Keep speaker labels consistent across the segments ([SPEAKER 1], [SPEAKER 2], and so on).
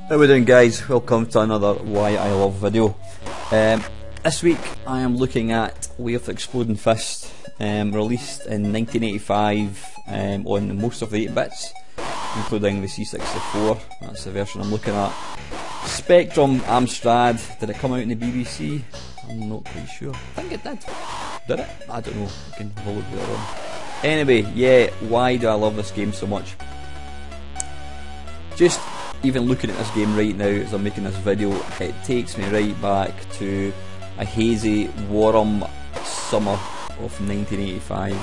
[SPEAKER 1] How we doing, guys? Welcome to another Why I Love video. This week I am looking at Way of the Exploding Fist, released in 1985 on most of the 8-bits, including the C64. That's the version I'm looking at. Spectrum Amstrad. Did it come out in the BBC? I'm not quite sure. I think it did. Did it? I don't know. I can have a look later on. Anyway, yeah, why do I love this game so much? Just even looking at this game right now as I'm making this video, it takes me right back to a hazy, warm summer of 1985.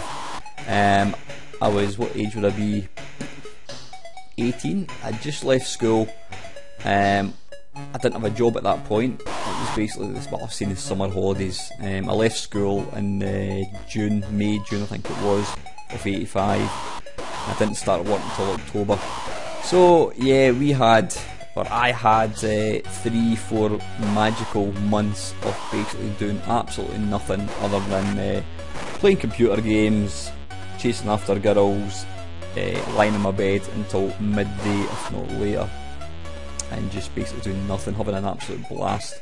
[SPEAKER 1] I was, what age would I be? 18. I'd just left school. I didn't have a job at that point. It was basically this, well, I've seen the summer holidays. I left school in May, June I think it was, of 85. I didn't start work until October. So yeah, I had 3-4 magical months of basically doing absolutely nothing other than playing computer games, chasing after girls, lying in my bed until midday if not later, and just basically doing nothing, having an absolute blast.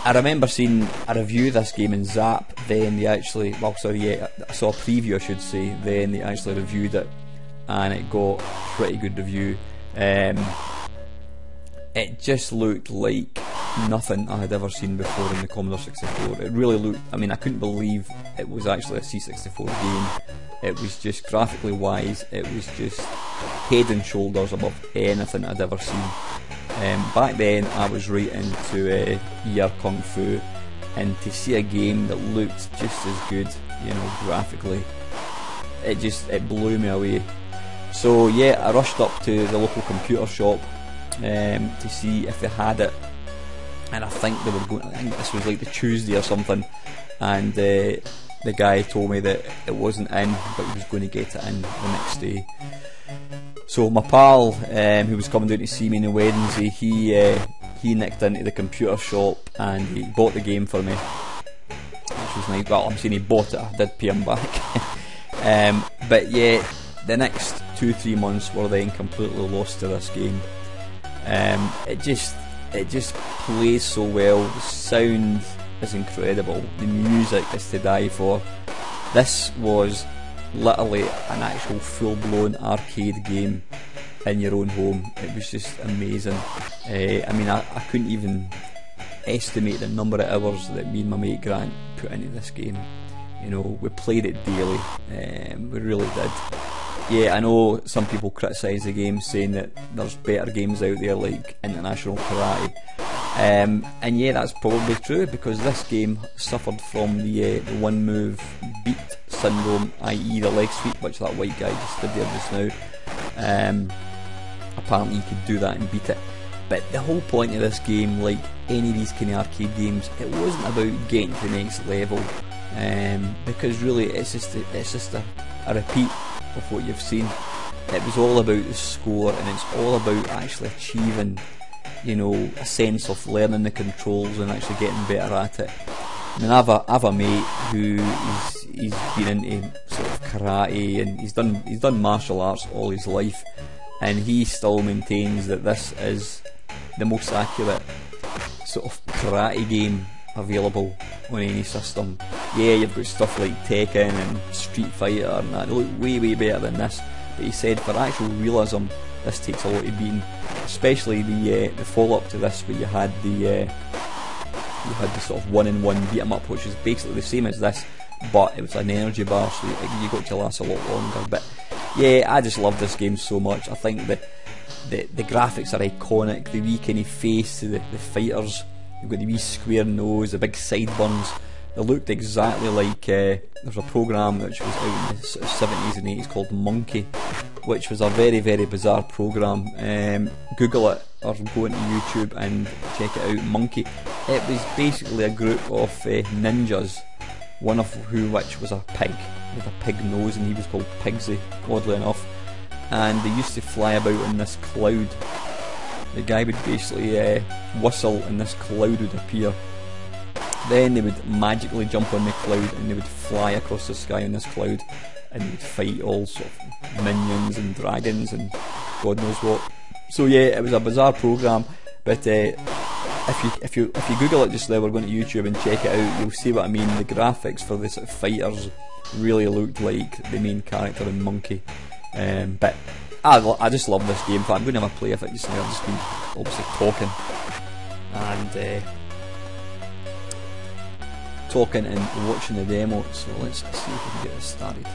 [SPEAKER 1] I remember seeing a review of this game in Zap, then they actually, I saw a preview I should say, then they actually reviewed it, and it got a pretty good review. It just looked like nothing I had ever seen before in the Commodore 64. It really looked, I mean, I couldn't believe it was actually a C64 game. It was just graphically wise, it was just head and shoulders above anything I'd ever seen. Back then I was right into ER Kung Fu, and to see a game that looked just as good, you know, graphically, it blew me away. So yeah, I rushed up to the local computer shop to see if they had it, and I think they were going, I think this was like the Tuesday or something, and the guy told me that it wasn't in, but he was going to get it in the next day. So my pal, who was coming down to see me on the Wednesday, he nicked into the computer shop and he bought the game for me, which was nice. Well, I'm saying he bought it, I did pay him back. But yeah, the next 2-3 months were then completely lost to this game. It just plays so well, the sound is incredible, the music is to die for. This was literally an actual full-blown arcade game in your own home. It was just amazing. I mean, I couldn't even estimate the number of hours that me and my mate Grant put into this game. You know, we played it daily, we really did. Yeah, I know some people criticise the game, saying that there's better games out there like International Karate, and yeah, that's probably true, because this game suffered from the one move beat syndrome, i.e. the leg sweep, which that white guy just did there just now. Apparently you could do that and beat it, but the whole point of this game, like any of these kind of arcade games, it wasn't about getting to the next level, because really it's just a repeat of what you've seen. It was all about the score, and it's all about actually achieving, you know, a sense of learning the controls and actually getting better at it. I mean, I have a mate who he's been into sort of karate, and he's done martial arts all his life, and he still maintains that this is the most accurate sort of karate game available on any system. Yeah, you've got stuff like Tekken and Street Fighter and that, they look way better than this, but he said for actual realism this takes a lot of beating, especially the follow-up to this, where you had the sort of 1-in-1 beat 'em up, which is basically the same as this, but it was an energy bar, so you got to last a lot longer. But yeah, I just love this game so much. I think that the graphics are iconic, the wee kind of face to the fighters. You've got the wee square nose, the big sideburns. They looked exactly like there's a program which was out in the 70s and 80s called Monkey, which was a very bizarre program. Google it or go into YouTube and check it out. Monkey. It was basically a group of ninjas, one of which was a pig with a pig nose, and he was called Pigsy, oddly enough. And they used to fly about in this cloud. The guy would basically whistle and this cloud would appear. Then they would magically jump on the cloud and they would fly across the sky on this cloud, and they would fight all sort of minions and dragons and God knows what. So yeah, it was a bizarre program, but if you Google it just now, we're going to YouTube and check it out, you'll see what I mean. The graphics for the sort of fighters really looked like the main character in Monkey, but I just love this game. I'm going to have a play of it just now. I've just been obviously talking and watching the demo, so let's see if we can get this started.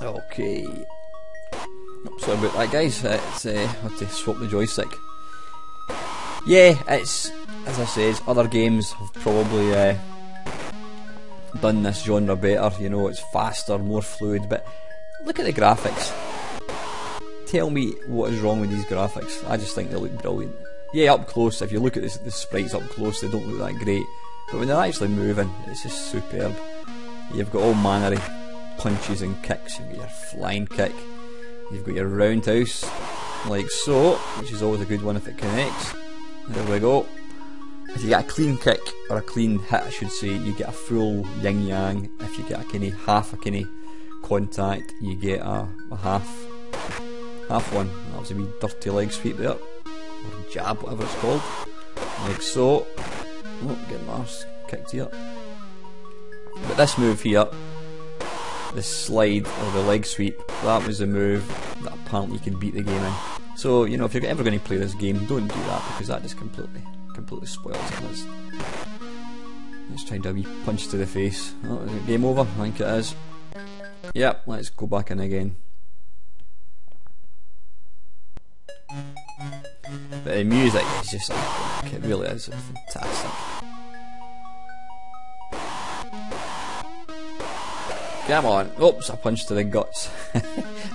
[SPEAKER 1] Okay. Sorry about that, guys. It's I had to swap the joystick. Yeah, it's, as I said, other games have probably done this genre better. You know, it's faster, more fluid, but look at the graphics. Tell me what is wrong with these graphics. I just think they look brilliant. Yeah, up close, if you look at the sprites up close, they don't look that great, but when they're actually moving, it's just superb. You've got all manner of punches and kicks. You've got your flying kick, you've got your roundhouse, like so, which is always a good one if it connects. There we go. If you get a clean kick, or a clean hit I should say, you get a full yin-yang. If you get a half a contact, you get a half one. That was a wee dirty leg sweep there, or jab, whatever it's called, like so. Oh, get my arse kicked here. But this move here, the slide or the leg sweep, that was the move that apparently you can beat the game in. So, you know, if you're ever going to play this game, don't do that, because that just completely spoils it. Let's try and do a wee punch to the face. Oh, is it game over? I think it is. Yep, let's go back in again. But the music is just iconic, it really is, it's fantastic. Come on, oops, a punch to the guts.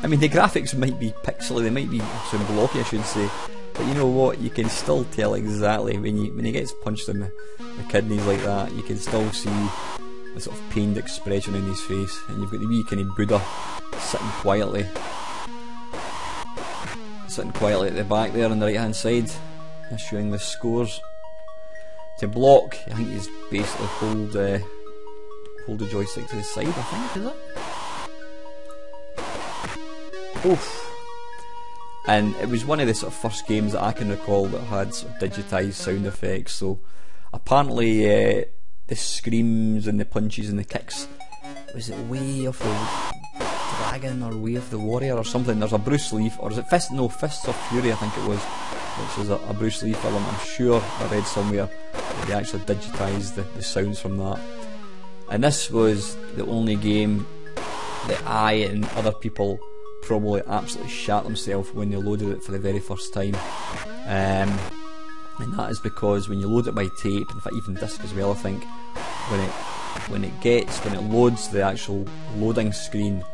[SPEAKER 1] I mean, the graphics might be pixely, they might be some blocky I should say, but you know what, you can still tell exactly when he gets punched in the kidneys like that, you can still see the sort of pained expression in his face, and you've got the wee kind of Buddha sitting quietly at the back there on the right hand side, showing the scores. To block, I think he's basically hold the joystick to the side, I think, is it? Oof. And it was one of the sort of first games that I can recall that had sort of digitised sound effects, so apparently the screams and the punches and the kicks, was it Way of the Dragon or Way of the Warrior or something? There's a Bruce Lee, or is it Fists of Fury I think it was, which is a Bruce Lee film. I'm sure I read somewhere that they actually digitised the sounds from that. And this was the only game that I and other people probably absolutely shat themselves when they loaded it for the very first time. And that is because when you load it by tape, in fact even disc as well I think, when it loads the actual loading screen,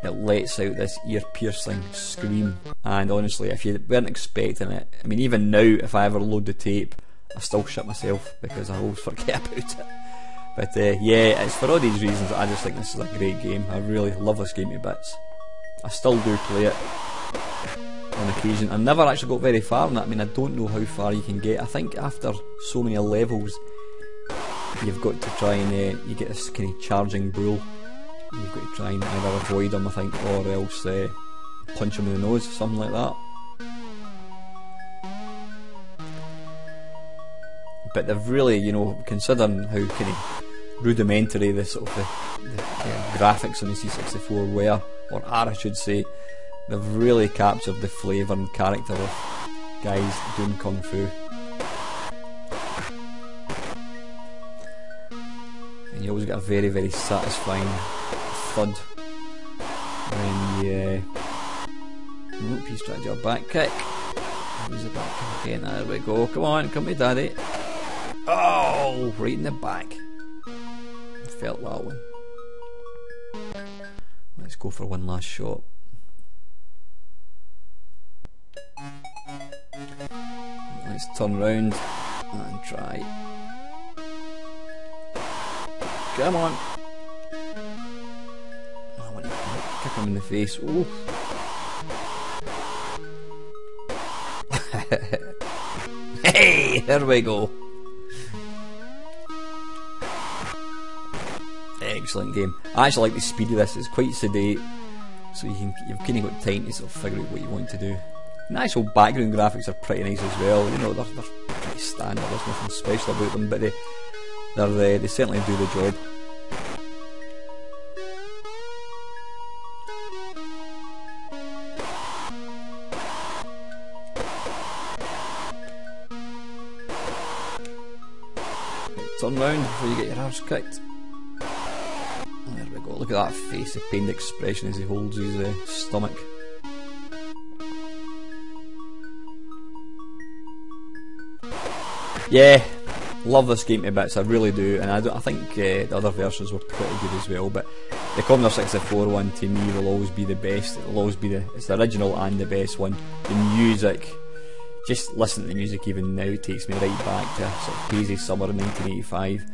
[SPEAKER 1] it lets out this ear-piercing scream, and honestly if you weren't expecting it, I mean even now if I ever load the tape I still shit myself because I always forget about it. But yeah, it's for all these reasons I just think this is a great game. I really love this game to bits. I still do play it on occasion. I've never actually got very far in it. I mean, I don't know how far you can get. I think after so many levels you've got to try and you get this kind of charging bull. You've got to try and either avoid him I think, or else punch him in the nose, something like that. But they've really, you know, considering how kind of rudimentary the sort of the graphics on the C64 were, or are I should say, they've really captured the flavour and character of guys doing Kung Fu. And you always get a very, very satisfying thud when you nope, he's trying to do a back kick. Use the back kick again, there we go, come on, come with daddy. Oh, right in the back. I felt that one. Let's go for one last shot. Let's turn round and try. Come on. I want to kick him in the face. Oh. Hey, there we go. Excellent game. I actually like the speed of this, it's quite sedate, so you've kind of got time to sort of figure out what you want to do. And the actual background graphics are pretty nice as well. You know, they're pretty standard. There's nothing special about them, but they certainly do the job. Turn round before you get your arse kicked. There we go. Look at that face, the pained expression as he holds his stomach. Yeah, love this game to bits, I really do, and I think the other versions were pretty good as well, but the Commodore 64 one to me will always be the best. It'll always be it's the original and the best one. The music, just listen to the music even now, it takes me right back to a sort of hazy summer in 1985.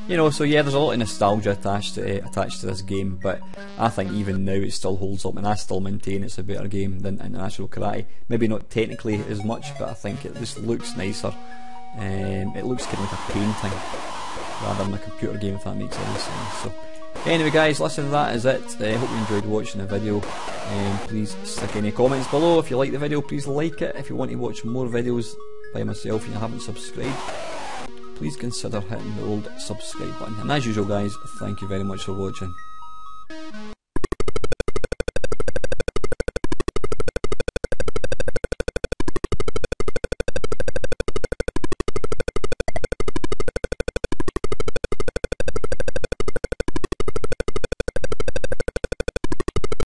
[SPEAKER 1] You know, so yeah, there's a lot of nostalgia attached to this game, but I think even now it still holds up, and I still maintain it's a better game than International Karate. Maybe not technically as much, but I think it just looks nicer. It looks kind of like a painting rather than a computer game, if that makes any sense. So anyway guys, listen, that is it. I hope you enjoyed watching the video. Please stick any comments below. If you like the video, please like it. If you want to watch more videos by myself and you haven't subscribed, please consider hitting the old subscribe button. And as usual guys, thank you very much for watching.